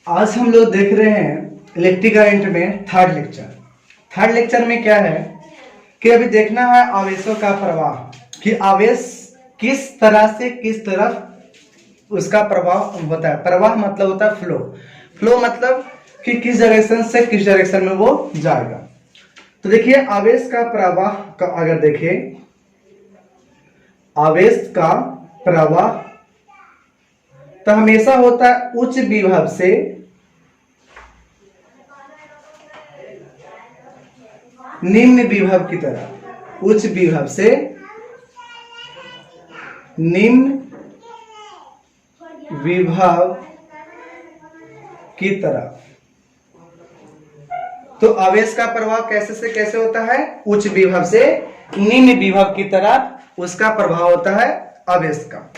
आज हम लोग देख रहे हैं इलेक्ट्रिक करंट में थर्ड लेक्चर में क्या है कि अभी देखना है आवेशों का प्रवाह, कि आवेश किस तरह से किस तरफ उसका प्रभाव होता है। प्रवाह मतलब होता है फ्लो मतलब कि किस डायरेक्शन से किस डायरेक्शन में वो जाएगा। तो देखिए आवेश का प्रवाह का अगर देखें, आवेश का प्रवाह तो हमेशा होता है उच्च विभव से निम्न विभव की तरफ, उच्च विभव से निम्न विभव की तरफ। तो आवेश का प्रभाव कैसे से कैसे होता है? उच्च विभव से निम्न विभव की तरफ उसका प्रभाव होता है आवेश का।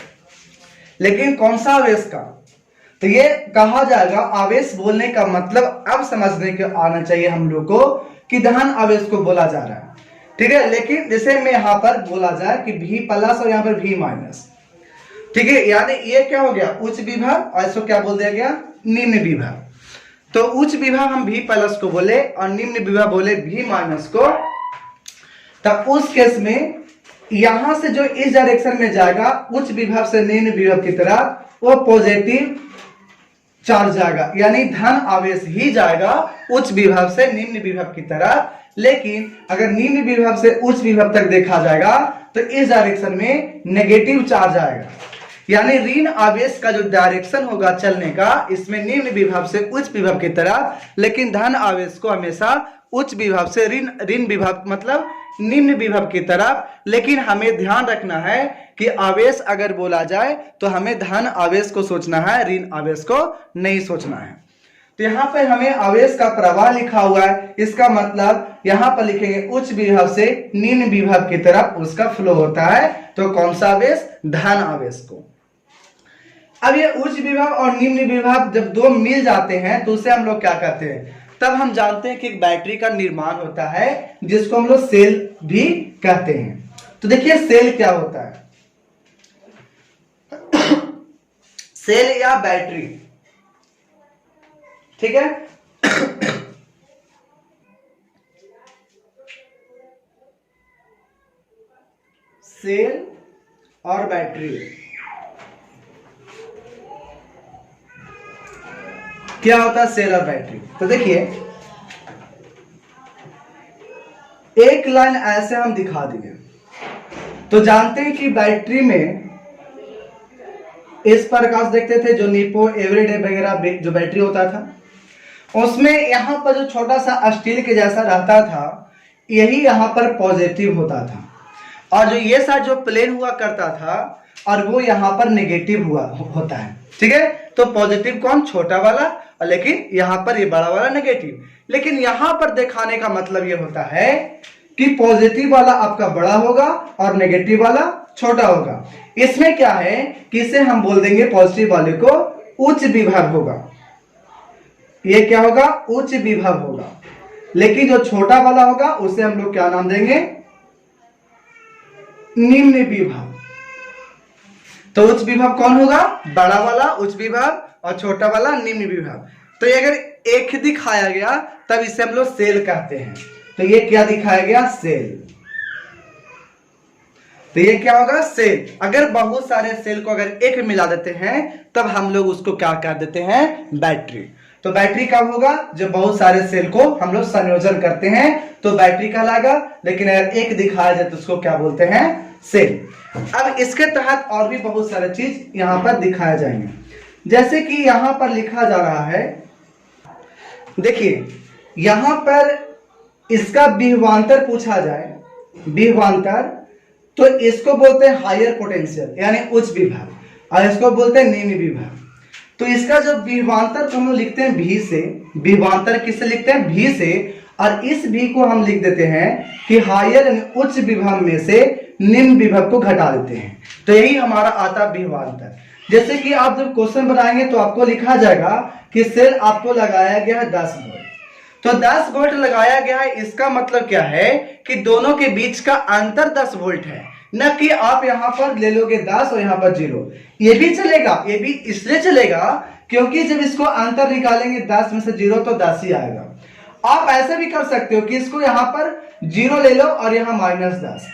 लेकिन कौन सा आवेश का? तो ये कहा जाएगा, आवेश बोलने का मतलब अब समझने के आना चाहिए हम लोग को कि धन आवेश को बोला जा रहा है, ठीक है। लेकिन जैसे में यहां पर बोला जाए कि V प्लस और यहां पर V माइनस, ठीक है, यानी ये क्या हो गया? उच्च विभव, और इसको क्या बोल दिया गया? निम्न विभव। तो उच्च विभव हम V प्लस को बोले और निम्न विभव बोले V माइनस को। तब उस केस में यहां से जो इस डायरेक्शन में जाएगा उच्च विभव से निम्न विभव की तरफ, वो पॉजिटिव चार्ज जाएगा, यानी धन आवेश ही जाएगा उच्च विभव से निम्न विभव की तरफ। लेकिन अगर निम्न विभव से उच्च विभव तक देखा जाएगा तो इस डायरेक्शन में नेगेटिव चार्ज आएगा, यानी ऋण आवेश का जो डायरेक्शन होगा चलने का, इसमें निम्न विभव से उच्च विभव की तरफ, लेकिन धन आवेश को हमेशा उच्च विभव से ऋण विभव मतलब निम्न विभव की तरफ। लेकिन हमें ध्यान रखना है कि आवेश अगर बोला जाए तो हमें धन आवेश को सोचना है, ऋण आवेश को नहीं सोचना है। तो यहां पर हमें आवेश का प्रवाह लिखा हुआ है, इसका मतलब यहां पर लिखेंगे उच्च विभव से निम्न विभव की तरफ उसका फ्लो होता है। तो कौन सा आवेश? धन आवेश को। अब ये उच्च विभव और निम्न विभव जब दो मिल जाते हैं तो उसे हम लोग क्या कहते हैं? तब हम जानते हैं कि एक बैटरी का निर्माण होता है जिसको हम लोग सेल भी कहते हैं। तो देखिए सेल क्या होता है? सेल या बैटरी, ठीक है। सेल और बैटरी क्या होता है? सेल और बैटरी। तो देखिए एक लाइन ऐसे हम दिखा दिए तो जानते हैं कि बैटरी में इस प्रकाश देखते थे जो निपो एवरीडे वगैरह जो बैटरी होता था, उसमें यहां पर जो छोटा सा स्टील के जैसा रहता था यही यहां पर पॉजिटिव होता था, और जो ये सा जो प्लेन हुआ करता था और वो यहां पर नेगेटिव हुआ होता है, ठीक है। तो पॉजिटिव कौन? छोटा वाला, लेकिन यहां पर ये बड़ा वाला नेगेटिव। लेकिन यहां पर दिखाने का मतलब ये होता है कि पॉजिटिव वाला आपका बड़ा होगा और नेगेटिव वाला छोटा होगा। इसमें क्या है कि इसे हम बोल देंगे पॉजिटिव वाले को उच्च विभव होगा, ये क्या होगा? उच्च विभव होगा। लेकिन जो छोटा वाला होगा उसे हम लोग क्या नाम देंगे? निम्न विभव। तो उच्च विभव कौन होगा? बड़ा वाला उच्च विभव और छोटा वाला निम्न विभव। तो ये अगर एक दिखाया गया तब इसे हम लोग सेल कहते हैं। तो ये क्या दिखाया गया? सेल। तो ये क्या होगा? सेल। अगर बहुत सारे सेल को अगर एक मिला देते हैं तब हम लोग उसको क्या कह देते हैं? बैटरी। तो बैटरी कब होगा? जब बहुत सारे सेल को हम लोग संयोजन करते हैं तो बैटरी कहलाएगा। लेकिन अगर एक दिखाया जाए तो उसको क्या बोलते हैं? सेल। अब इसके तहत और भी बहुत सारे चीज यहां पर दिखाया जाएंगे, जैसे कि यहां पर लिखा जा रहा है, देखिए यहां पर इसका विभवांतर पूछा जाए, विभवांतर, तो इसको बोलते हैं हायर पोटेंशियल यानी उच्च विभव, और इसको बोलते हैं निम्न विभव। तो इसका जो विभवांतर हम लोग लिखते हैं V से, विभवांतर किससे लिखते हैं? V से, और इस V को हम लिख देते हैं कि हायर उच्च विभव में से निम्न विभव को घटा देते हैं। तो यही हमारा आता विभवांतर। जैसे कि आप जब क्वेश्चन बनाएंगे तो आपको लिखा जाएगा कि सेल आपको लगाया गया है 10 वोल्ट, तो 10 वोल्ट लगाया गया है, इसका मतलब क्या है कि दोनों के बीच का अंतर 10 वोल्ट है, न कि आप यहां पर ले लोगे 10 और यहां पर 0। ये भी चलेगा, ये भी इसलिए चलेगा क्योंकि जब इसको अंतर निकालेंगे 10 में से 0 तो 10 ही आएगा। आप ऐसे भी कर सकते हो कि इसको यहां पर 0 ले लो और यहां -10,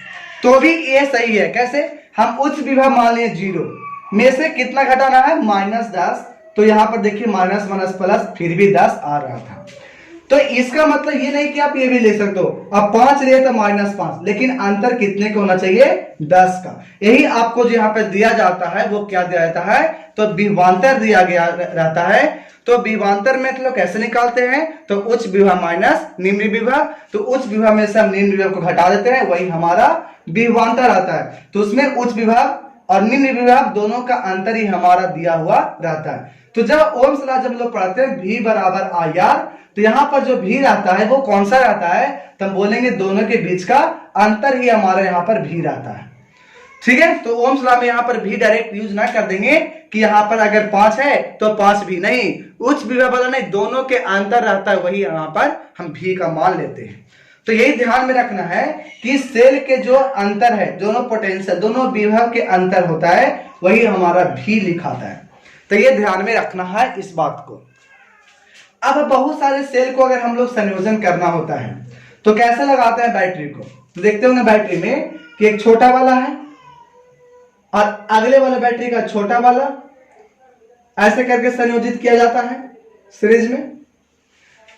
तो भी ये सही है। कैसे? हम उच्च विभव मान लिए 0 में से कितना घटाना है, -10, तो यहां पर देखिए माइनस माइनस प्लस फिर भी 10 आ रहा था। तो इसका मतलब ये नहीं कि आप ये भी ले सकते हो, अब 5 लिए तो -5, लेकिन अंतर कितने का होना चाहिए, 10 का। यही आपको जो यहाँ पे दिया जाता है वो क्या दिया जाता है, तो विभवांतर दिया गया रहता है। तो विभवांतर में तो लोग कैसे निकालते हैं, तो उच्च विभव माइनस निम्न विभव, तो उच्च विभव में से हम निम्न विभव को घटा देते हैं, वही हमारा विभवांतर आता है। तो उसमें उच्च विभव और निम्न विभव दोनों का अंतर ही हमारा दिया हुआ रहता है। तो जब ओम्स लॉ जब लोग पढ़ते हैं V बराबर IR, तो यहां पर जो V रहता है वो कौन सा रहता है, तो हम बोलेंगे दोनों के बीच का अंतर ही हमारा यहां पर V रहता है। ठीक है, तो ओम्स लॉ में यहां पर V डायरेक्ट यूज ना कर देंगे कि यहां पर अगर 5 है तो 5 भी नहीं, उच्च विभव वाला नहीं, दोनों के अंतर रहता है, वही यहां पर हम V का मान लेते हैं। तो यही ध्यान में रखना है कि सेल के जो अंतर है, दोनों पोटेंशियल, दोनों विभव के अंतर होता है, वही हमारा V लिखाता है। तो ये ध्यान में रखना है इस बात को। अब बहुत सारे सेल को अगर हम लोग संयोजन करना होता है तो कैसे लगाते हैं बैटरी को, देखते होंगे बैटरी में कि एक छोटा वाला है और अगले वाले बैटरी का छोटा वाला, ऐसे करके संयोजित किया जाता है सीरीज में।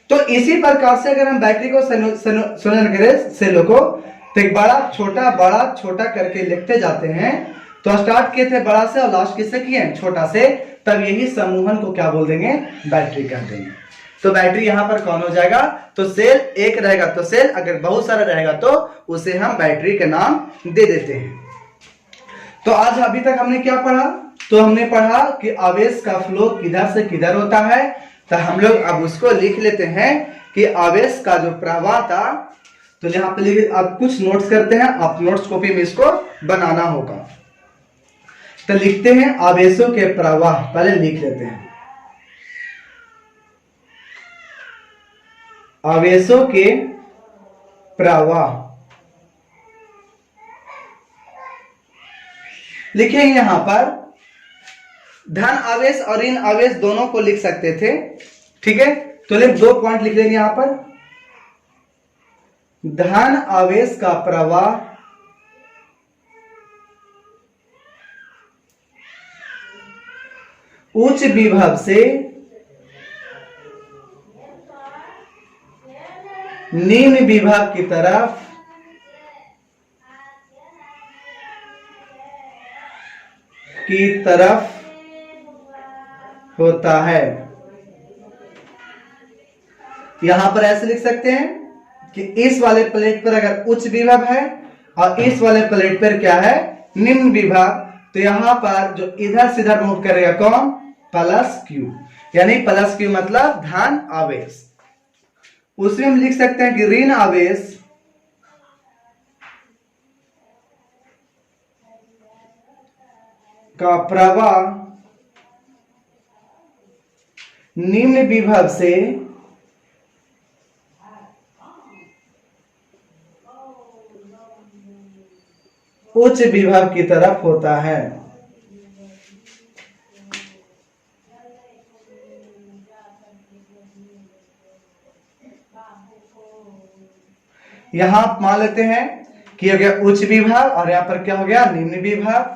तो इसी प्रकार से अगर हम बैटरी को संयोजन करें सेलों को, तो एक बड़ा छोटा करके लिखते जाते हैं। तो स्टार्ट किए थे बड़ा से और लास्ट किससे किए, छोटा से, तब यही समूहन को क्या बोल देंगे, बैटरी कह देंगे। तो बैटरी यहां पर कौन हो जाएगा, तो सेल एक रहेगा तो सेल, अगर बहुत सारा रहेगा तो उसे हम बैटरी का नाम दे देते हैं। तो आज अभी तक हमने क्या पढ़ा, तो हमने पढ़ा कि आवेश का फ्लो किधर से किधर होता है। तो हम लोग अब उसको लिख लेते हैं कि आवेश का जो प्रवाह था, तो यहाँ पे आप कुछ नोट्स करते हैं, आप नोट्स कॉपी में इसको बनाना होगा। तो लिखते हैं आवेशों के प्रवाह, पहले लिख लेते हैं आवेशों के प्रवाह। लिखेंगे यहां पर धन आवेश और ऋण आवेश दोनों को लिख सकते थे, ठीक है। तो ले 2 पॉइंट लिख लेंगे यहां पर, धन आवेश का प्रवाह उच्च विभव से निम्न विभव की तरफ होता है। यहां पर ऐसे लिख सकते हैं कि इस वाले प्लेट पर अगर उच्च विभव है और इस वाले प्लेट पर क्या है, निम्न विभव, तो यहां पर जो इधर से इधर मूव करेगा कौन, +Q, यानी +Q मतलब धन आवेश। उसमें हम लिख सकते हैं कि ऋण आवेश का प्रवाह निम्न विभव से उच्च विभव की तरफ होता है। यहां मान लेते हैं कि हो गया उच्च विभव और यहां पर क्या हो गया, निम्न विभव।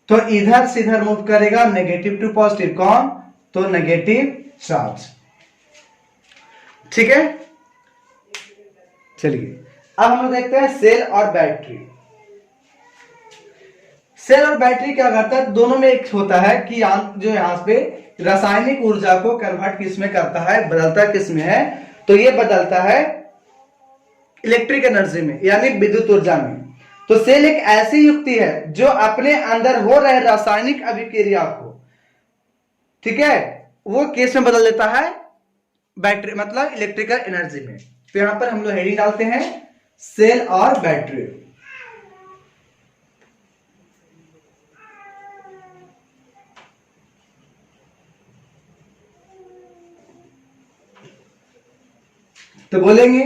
तो इधर से इधर मूव करेगा नेगेटिव टू पॉजिटिव कौन, तो नेगेटिव चार्ज, ठीक है। चलिए अब हम लोग देखते हैं सेल और बैटरी। सेल और बैटरी क्या करता है, दोनों में एक होता है कि जो यहां पे रासायनिक ऊर्जा को कन्वर्ट किस में करता है, बदलता किस में है, तो ये बदलता है इलेक्ट्रिक एनर्जी में, यानी विद्युत ऊर्जा में। तो सेल एक ऐसी युक्ति है जो अपने अंदर हो रहे रासायनिक अभिक्रिया को, ठीक है, वो केस में बदल देता है बैटरी मतलब इलेक्ट्रिकल एनर्जी में। तो यहां पर हम लोग हेडिंग डालते हैं सेल और बैटरी। तो बोलेंगे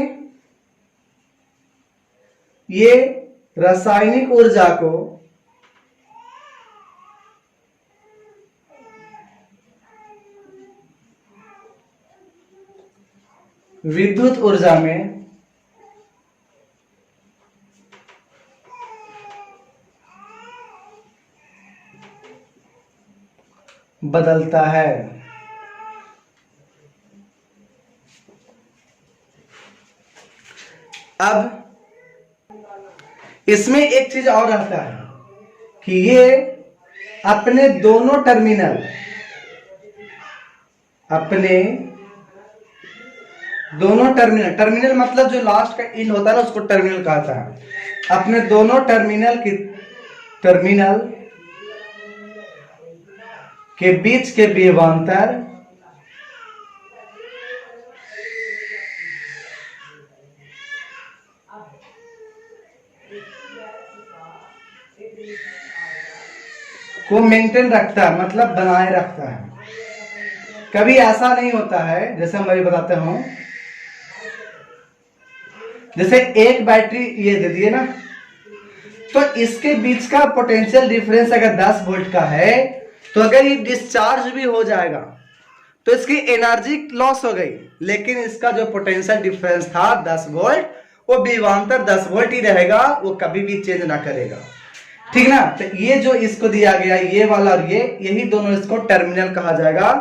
ये रासायनिक ऊर्जा को विद्युत ऊर्जा में बदलता है। अब इसमें एक चीज और रहता है कि ये अपने दोनों टर्मिनल टर्मिनल मतलब जो लास्ट का एंड होता है ना उसको टर्मिनल कहता है। अपने दोनों टर्मिनल के बीच के विभवांतर को मेंटेन रखता है, मतलब बनाए रखता है। कभी ऐसा नहीं होता है, जैसे मैं अभी बताता हूं, जैसे एक बैटरी ये दे दिए ना, तो इसके बीच का पोटेंशियल डिफरेंस अगर 10 वोल्ट का है, तो अगर ये डिस्चार्ज भी हो जाएगा तो इसकी एनर्जी लॉस हो गई, लेकिन इसका जो पोटेंशियल डिफरेंस था 10 वोल्ट, वो विभवांतर 10 वोल्ट ही रहेगा, वो कभी भी चेंज ना करेगा। ठीक ना। तो ये जो इसको दिया गया, ये वाला और ये, यही दोनों इसको टर्मिनल कहा जाएगा।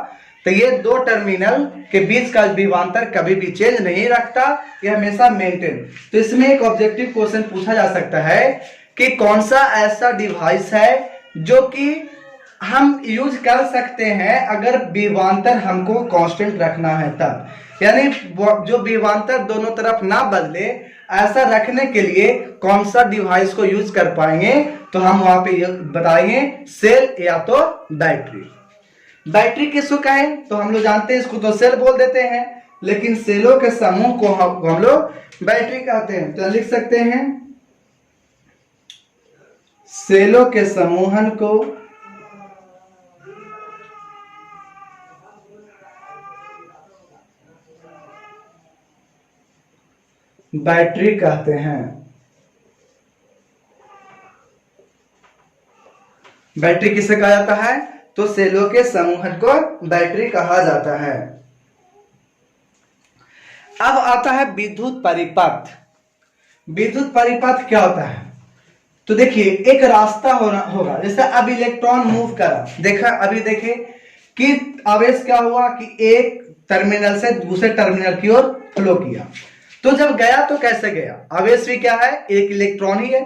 तो ये दो टर्मिनल के बीच का विभवांतर कभी भी चेंज नहीं रखता, ये हमेशा मेंटेन। तो इसमें एक ऑब्जेक्टिव क्वेश्चन पूछा जा सकता है कि कौन सा ऐसा डिवाइस है जो कि हम यूज कर सकते हैं अगर विभवांतर हमको कांस्टेंट रखना है तब, यानी जो विभवांतर दोनों तरफ ना बदले, ऐसा रखने के लिए कौन सा डिवाइस को यूज कर पाएंगे, तो हम वहां पे बताएंगे सेल या तो बैटरी। बैटरी किसको कहें, तो हम लोग जानते हैं इसको तो सेल बोल देते हैं, लेकिन सेलों के समूह को हम लोग बैटरी कहते हैं। तो लिख सकते हैं सेलों के समूहन को बैटरी कहते हैं। बैटरी किसे कहा जाता है, तो सेलों के समूहन को बैटरी कहा जाता है। अब आता है विद्युत परिपथ। विद्युत परिपथ क्या होता है, तो देखिए एक रास्ता होगा, जैसे अब इलेक्ट्रॉन मूव करा, देखा अभी देखे कि आवेश क्या हुआ कि एक टर्मिनल से दूसरे टर्मिनल की ओर फ्लो किया। तो जब गया तो कैसे गया, आवेश भी क्या है, एक इलेक्ट्रॉन ही है।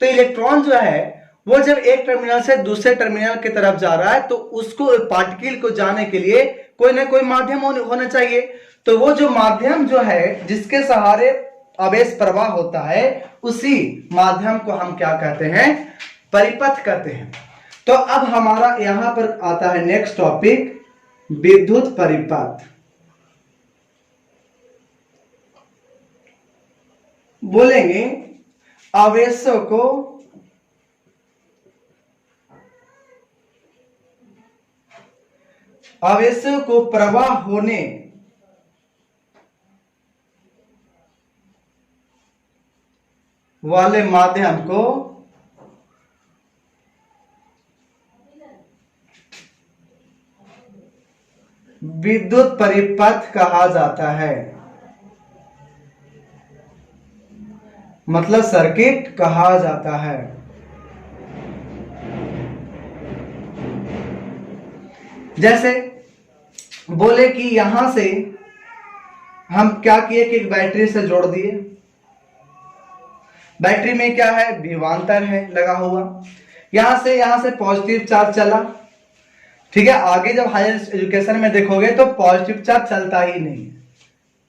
तो इलेक्ट्रॉन जो है वो जब एक टर्मिनल से दूसरे टर्मिनल की तरफ जा रहा है, तो उसको पार्टिकल को जाने के लिए कोई ना कोई माध्यम होना चाहिए। तो वो जो माध्यम जो है जिसके सहारे आवेश प्रवाह होता है, उसी माध्यम को हम क्या कहते हैं, परिपथ कहते हैं। तो अब हमारा यहां पर आता है नेक्स्ट टॉपिक, विद्युत परिपथ। बोलेंगे आवेशों को प्रवाह होने वाले माध्यम को विद्युत परिपथ कहा जाता है, मतलब सर्किट कहा जाता है। जैसे बोले कि यहां से हम क्या किए कि एक बैटरी से जोड़ दिए, बैटरी में क्या है, विभवांतर है लगा हुआ, यहां से पॉजिटिव चार्ज चला। ठीक है, आगे जब हायर एजुकेशन में देखोगे तो पॉजिटिव चार्ज चलता ही नहीं,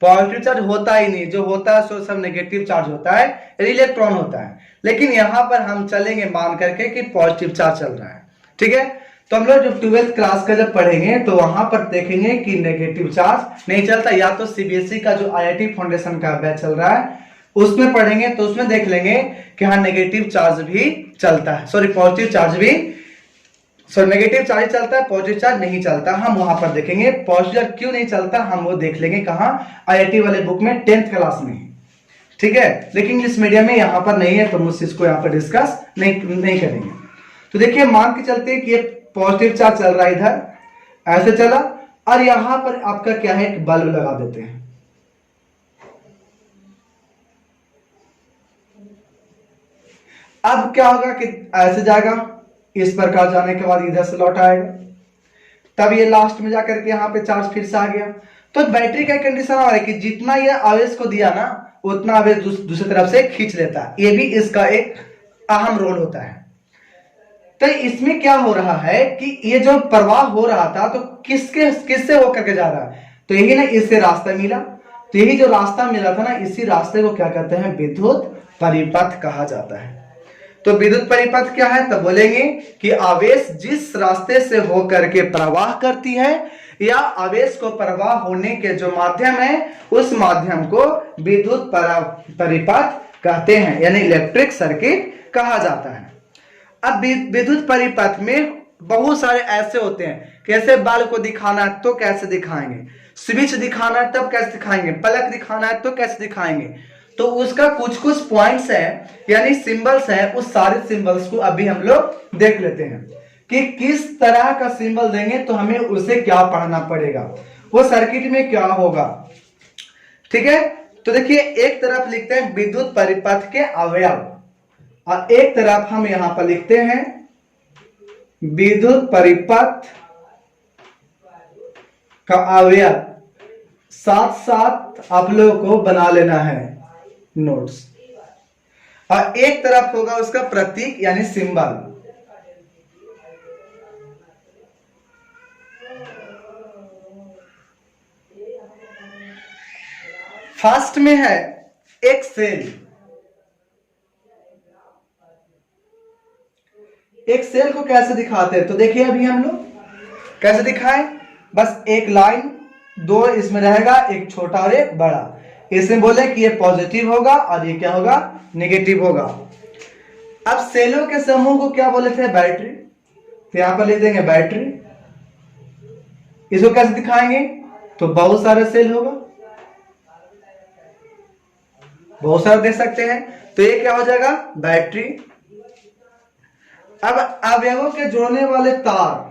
पॉजिटिव चार्ज होता ही नहीं, जो होता है सो सब नेगेटिव चार्ज होता है, इलेक्ट्रॉन होता है। लेकिन यहां पर हम चलेंगे मान करके कि पॉजिटिव चार्ज चल रहा है। ठीक है, तो हम लोग जब 12th क्लास का जब पढ़ेंगे तो वहां पर देखेंगे कि नेगेटिव चार्ज नहीं चलता, या तो सीबीएसई का जो आईआईटी फाउंडेशन का बैच चल रहा है उसमें पढ़ेंगे तो उसमें देख लेंगे कि हाँ नेगेटिव चार्ज भी चलता है, सॉरी पॉजिटिव चार्ज भी, सॉरी नेगेटिव चार्ज चलता है, पॉजिटिव चार्ज नहीं चलता। हम वहां पर देखेंगे पॉजिटिव चार्ज क्यों नहीं चलता, हम वो देख लेंगे कहां, आईआईटी वाले बुक में 10th क्लास में। ठीक है, लेकिन इंग्लिश मीडियम में यहां पर नहीं है, तो मुझसे इसको यहां पर डिस्कस नहीं करेंगे। तो देखिए मान के चलते हैं कि ये पॉजिटिव चार्ज चल रहा है, इधर ऐसे चला, और यहां पर आपका क्या है, एक बल्ब लगा देते हैं। अब क्या होगा कि ऐसे जाएगा, इस प्रकार जाने के बाद इधर से लौट आएगा, तब ये लास्ट में जाकर के यहाँ पे चार्ज फिर से आ गया। तो बैटरी का कंडीशन आ रहा है कि जितना ये आवेश को दिया ना उतना आवेश दूसरी तरफ से खींच लेता है। ये भी इसका एक अहम रोल होता है। तो इसमें क्या हो रहा है कि ये जो प्रवाह हो रहा था तो किससे होकर के जा रहा है, तो यही ना इससे रास्ता मिला। तो यही जो रास्ता मिला था ना, इसी रास्ते को क्या कहते हैं, विद्युत परिपथ कहा जाता है। तो विद्युत परिपथ क्या है, तब बोलेंगे कि आवेश जिस रास्ते से होकर के प्रवाह करती है या आवेश को प्रवाह होने के जो माध्यम है उस माध्यम को विद्युत परिपथ कहते हैं, यानी इलेक्ट्रिक सर्किट कहा जाता है। अब विद्युत परिपथ में बहुत सारे ऐसे होते हैं, कैसे बल्ब को दिखाना है तो कैसे दिखाएंगे, स्विच दिखाना है तब कैसे दिखाएंगे, प्लग दिखाना है तो कैसे दिखाएंगे। तो उसका कुछ कुछ पॉइंट्स है, यानी सिंबल्स है, उस सारे सिंबल्स को अभी हम लोग देख लेते हैं कि किस तरह का सिंबल देंगे तो हमें उसे क्या पढ़ना पड़ेगा, वो सर्किट में क्या होगा। ठीक है, तो देखिए एक तरफ लिखते हैं विद्युत परिपथ के अवयव और एक तरफ हम यहां पर लिखते हैं विद्युत परिपथ का अवयव। साथ साथ आप लोगों को बना लेना है नोट्स। और एक तरफ होगा उसका प्रतीक यानी सिंबल। फर्स्ट में है एक सेल। एक सेल को कैसे दिखाते हैं, तो देखिए अभी हम लोग कैसे दिखाएं, बस एक लाइन, दो इसमें रहेगा, एक छोटा और एक बड़ा। इसमें बोले कि ये पॉजिटिव होगा और ये क्या होगा, नेगेटिव होगा। अब सेलों के समूह को क्या बोले थे, बैटरी। तो यहां पर लिख देंगे बैटरी। इसको कैसे दिखाएंगे, तो बहुत सारे सेल होगा, बहुत सारे दे सकते हैं, तो ये क्या हो जाएगा, बैटरी। अब अवयवों के जोड़ने वाले तार,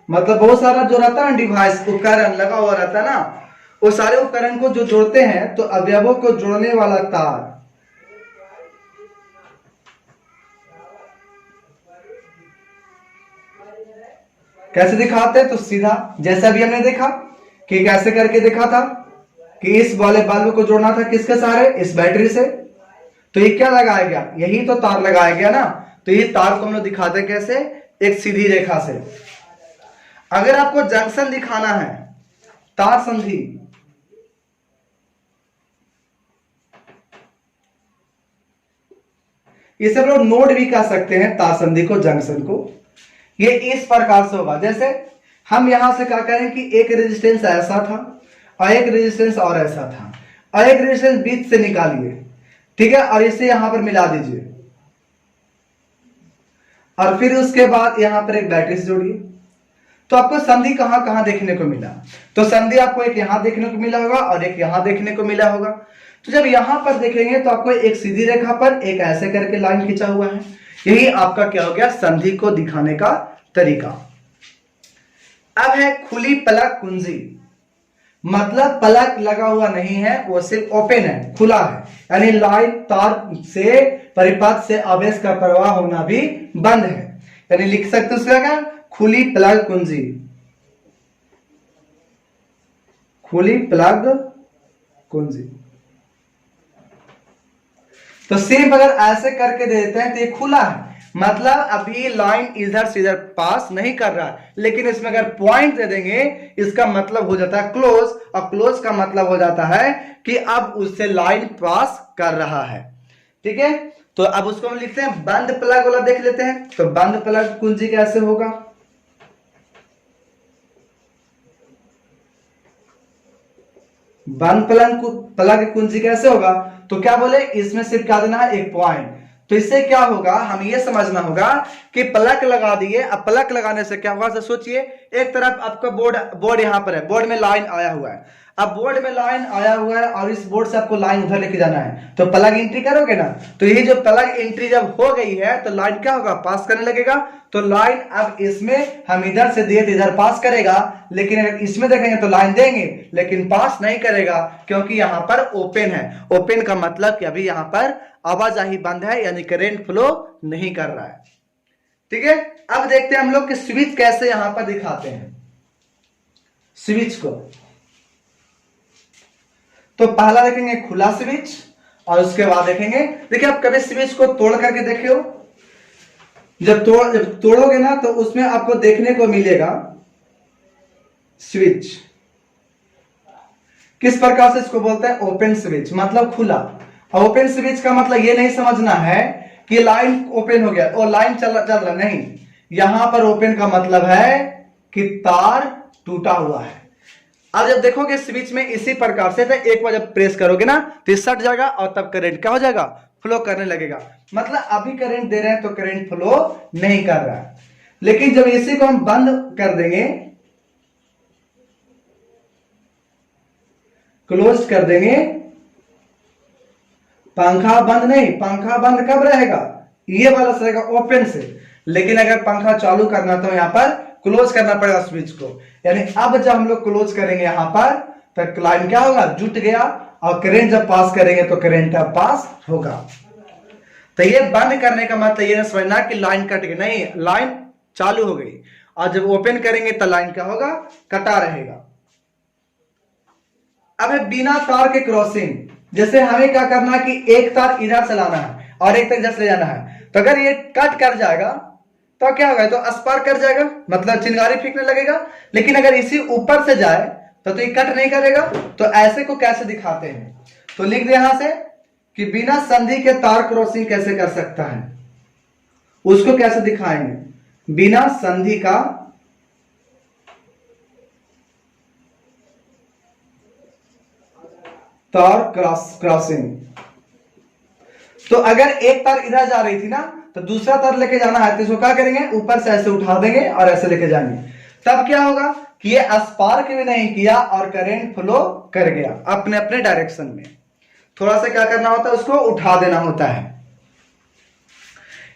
मतलब बहुत सारा जो रहता है डिवाइस, उपकरण लगा हुआ रहता है ना, वो सारे उपकरण को जो जोड़ते हैं, तो अवयवों को जोड़ने वाला तार। कैसे दिखाते हैं, तो सीधा, जैसे अभी हमने देखा कि कैसे करके देखा था कि इस वाले बल्ब को जोड़ना था किसके सहारे, इस बैटरी से। तो ये क्या लगाया गया, यही तो तार लगाया गया ना। तो ये तार को हम लोग दिखाते कैसे, एक सीधी रेखा से। अगर आपको जंक्शन दिखाना है, तार संधि, इसे हम लोग नोड भी कह सकते हैं, तार संधि को, जंक्शन को। ये इस प्रकार से होगा, जैसे हम यहां से क्या करें कि एक रेजिस्टेंस ऐसा था और एक रेजिस्टेंस और ऐसा था, और एक रेजिस्टेंस बीच से निकालिए, ठीक है, और इसे यहां पर मिला दीजिए, और फिर उसके बाद यहां पर एक बैटरी से जोड़िए। तो आपको संधि कहां कहां देखने को मिला, तो संधि आपको एक यहां देखने को मिला होगा और एक यहां देखने को मिला होगा। तो जब यहां पर देखेंगे तो आपको एक सीधी रेखा पर एक ऐसे करके लाइन खींचा हुआ है, यही आपका क्या हो गया, संधि को दिखाने का तरीका। अब है खुली प्लग कुंजी, मतलब प्लग लगा हुआ नहीं है, वो सिर्फ ओपन है, खुला है, यानी लाइन तार से परिपथ से आवेश का प्रवाह होना भी बंद है, यानी लिख सकते उसका क्या, खुली प्लग कुंजी, खुली प्लग कुंजी। तो सेम अगर ऐसे करके दे देते हैं तो ये खुला है, मतलब अभी लाइन इधर से इधर पास नहीं कर रहा है, लेकिन इसमें अगर पॉइंट दे देंगे इसका मतलब हो जाता है क्लोज, और क्लोज का मतलब हो जाता है कि अब उससे लाइन पास कर रहा है। ठीक है, तो अब उसको हम लिखते हैं बंद प्लग वाला, देख लेते हैं। तो बंद प्लग कुंजी कैसे होगा, बंद प्लग कुंजी कैसे होगा, तो क्या बोले, इसमें सिर्फ क्या देना है, एक पॉइंट। तो इससे क्या होगा, हम ये समझना होगा कि प्लग लगा दिए। अब प्लग लगाने से क्या होगा, सोचिए एक तरफ आपका बोर्ड यहाँ पर है, बोर्ड में लाइन आया हुआ है। अब बोर्ड में लाइन आया हुआ है और इस बोर्ड से आपको लाइन उधर लेके जाना है, तो प्लग एंट्री करोगे ना, तो ये जो प्लग एंट्री जब हो गई है तो लाइन क्या होगा, पास करने लगेगा। तो लाइन अब इसमें हम इधर से दिए तो इधर पास करेगा, लेकिन अगर इसमें देखेंगे तो लाइन देंगे लेकिन पास नहीं करेगा, क्योंकि यहां पर ओपन है। ओपन का मतलब कि अभी यहां पर आवाजाही बंद है, यानी करंट फ्लो नहीं कर रहा है। ठीक है, अब देखते हैं हम लोग कि स्विच कैसे यहां पर दिखाते हैं स्विच को। तो पहला देखेंगे खुला स्विच और उसके बाद देखेंगे, देखिए आप कभी स्विच को तोड़ करके देखे हो, जब तोड़ोगे ना तो उसमें आपको देखने को मिलेगा स्विच किस प्रकार से, इसको बोलते हैं ओपन स्विच, मतलब खुला। ओपन स्विच का मतलब ये नहीं समझना है कि लाइन ओपन हो गया और लाइन चल रहा, नहीं, यहां पर ओपन का मतलब है कि तार टूटा हुआ है। अब जब देखोगे स्विच में इसी प्रकार से, तो एक बार जब प्रेस करोगे ना तो सट जाएगा और तब करंट क्या हो जाएगा, फ्लो करने लगेगा। मतलब अभी करंट दे रहे हैं तो करंट फ्लो नहीं कर रहा है। लेकिन जब इसी को हम बंद कर देंगे, क्लोज कर देंगे, पंखा बंद नहीं, पंखा बंद कब रहेगा, ये वाला से रहेगा ओपन से। लेकिन अगर पंखा चालू करना तो यहां पर क्लोज करना पड़ेगा स्विच को, यानी अब जब हम लोग क्लोज करेंगे यहां पर तो लाइन क्या होगा, जुट गया, और करंट जब पास करेंगे तो करंट अब पास होगा। तो ये बंद करने का मतलब ये नहीं समझना कि लाइन कट गई, नहीं, लाइन चालू हो गई, और जब ओपन करेंगे तो लाइन क्या होगा, कटा रहेगा। अब है बिना तार के क्रॉसिंग, जैसे हमें क्या करना है कि एक तार इधर से लाना है और एक तार इधर से ले जाना है, तो अगर ये कट कर जाएगा तो क्या होगा, तो स्पार्क कर जाएगा, मतलब चिंगारी फेंकने लगेगा। लेकिन अगर इसी ऊपर से जाए तो ये कट नहीं करेगा। तो ऐसे को कैसे दिखाते हैं, तो लिख दे यहां से कि बिना संधि के तार क्रॉसिंग कैसे कर सकता है, उसको कैसे दिखाएंगे, बिना संधि का तार क्रॉसिंग। तो अगर एक तार इधर जा रही थी ना तो दूसरा तार लेके जाना है, तो इसको क्या करेंगे, ऊपर से ऐसे उठा देंगे और ऐसे लेके जाएंगे। तब क्या होगा कि ये स्पार्क भी नहीं किया और करंट फ्लो कर गया अपने अपने डायरेक्शन में। थोड़ा सा क्या करना होता है, उसको उठा देना होता है।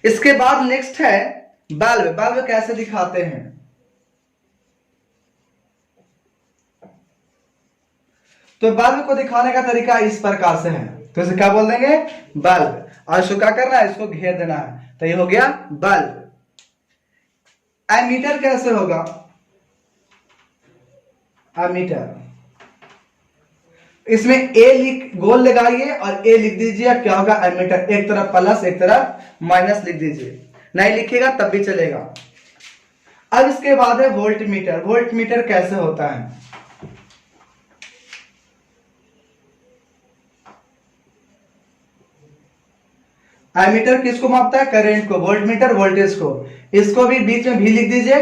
इसके बाद नेक्स्ट है बल्ब। बल्ब कैसे दिखाते हैं, तो बल्ब को दिखाने का तरीका इस प्रकार से है। तो इसे क्या बोल देंगे, बल्ब, और इसको क्या करना है, इसको घेर देना है, तो ये हो गया बल्ब। एमीटर कैसे होगा, एमीटर, इसमें ए लिख गोल लगाइए और ए लिख दीजिए, क्या होगा एमीटर, एक तरफ प्लस एक तरफ माइनस लिख दीजिए, नहीं लिखिएगा तब भी चलेगा। अब इसके बाद है वोल्ट मीटर। वोल्ट मीटर कैसे होता है, एमीटर किसको मापता है, करंट को, वोल्ट मीटर वोल्टेज को। इसको भी बीच में भी लिख दीजिए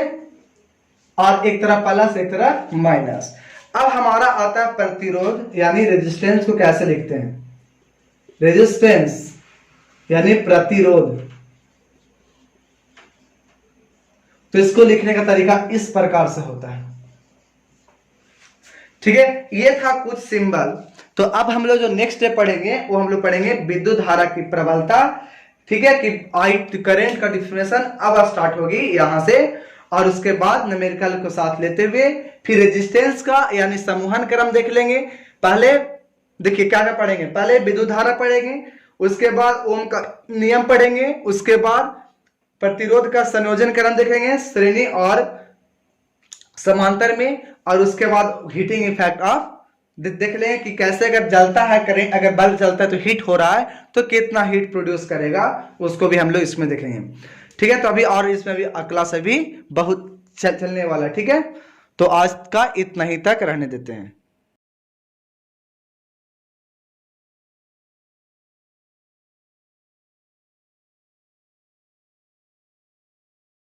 और एक तरफ प्लस एक तरफ माइनस। अब हमारा आता है प्रतिरोध यानी रेजिस्टेंस को कैसे लिखते हैं, रेजिस्टेंस यानी प्रतिरोध। तो इसको लिखने का तरीका इस प्रकार से होता है। ठीक है, ये था कुछ सिंबल। तो अब हम लोग जो नेक्स्ट स्टेप पढ़ेंगे वो हम लोग पढ़ेंगे विद्युत धारा की प्रबलता। ठीक है, कि आई करंट का डिफिनेशन अब स्टार्ट होगी यहां से, और उसके बाद न्यूमेरिकल को साथ लेते हुए फिर रेजिस्टेंस का यानी समूहन क्रम देख लेंगे। पहले देखिए क्या क्या पढ़ेंगे, पहले विद्युत धारा पढ़ेंगे, उसके बाद ओम का नियम पढ़ेंगे, उसके बाद प्रतिरोध का संयोजन क्रम देखेंगे श्रेणी और समांतर में, और उसके बाद हीटिंग इफेक्ट ऑफ देख लेंगे कि कैसे अगर जलता है करंट, अगर बल्ब जलता है तो हीट हो रहा है तो कितना हीट प्रोड्यूस करेगा, उसको भी हम लोग इसमें देखेंगे। ठीक है, तो अभी और इसमें भी अगला से भी बहुत चलने वाला है। ठीक है, तो आज का इतना ही तक रहने देते हैं।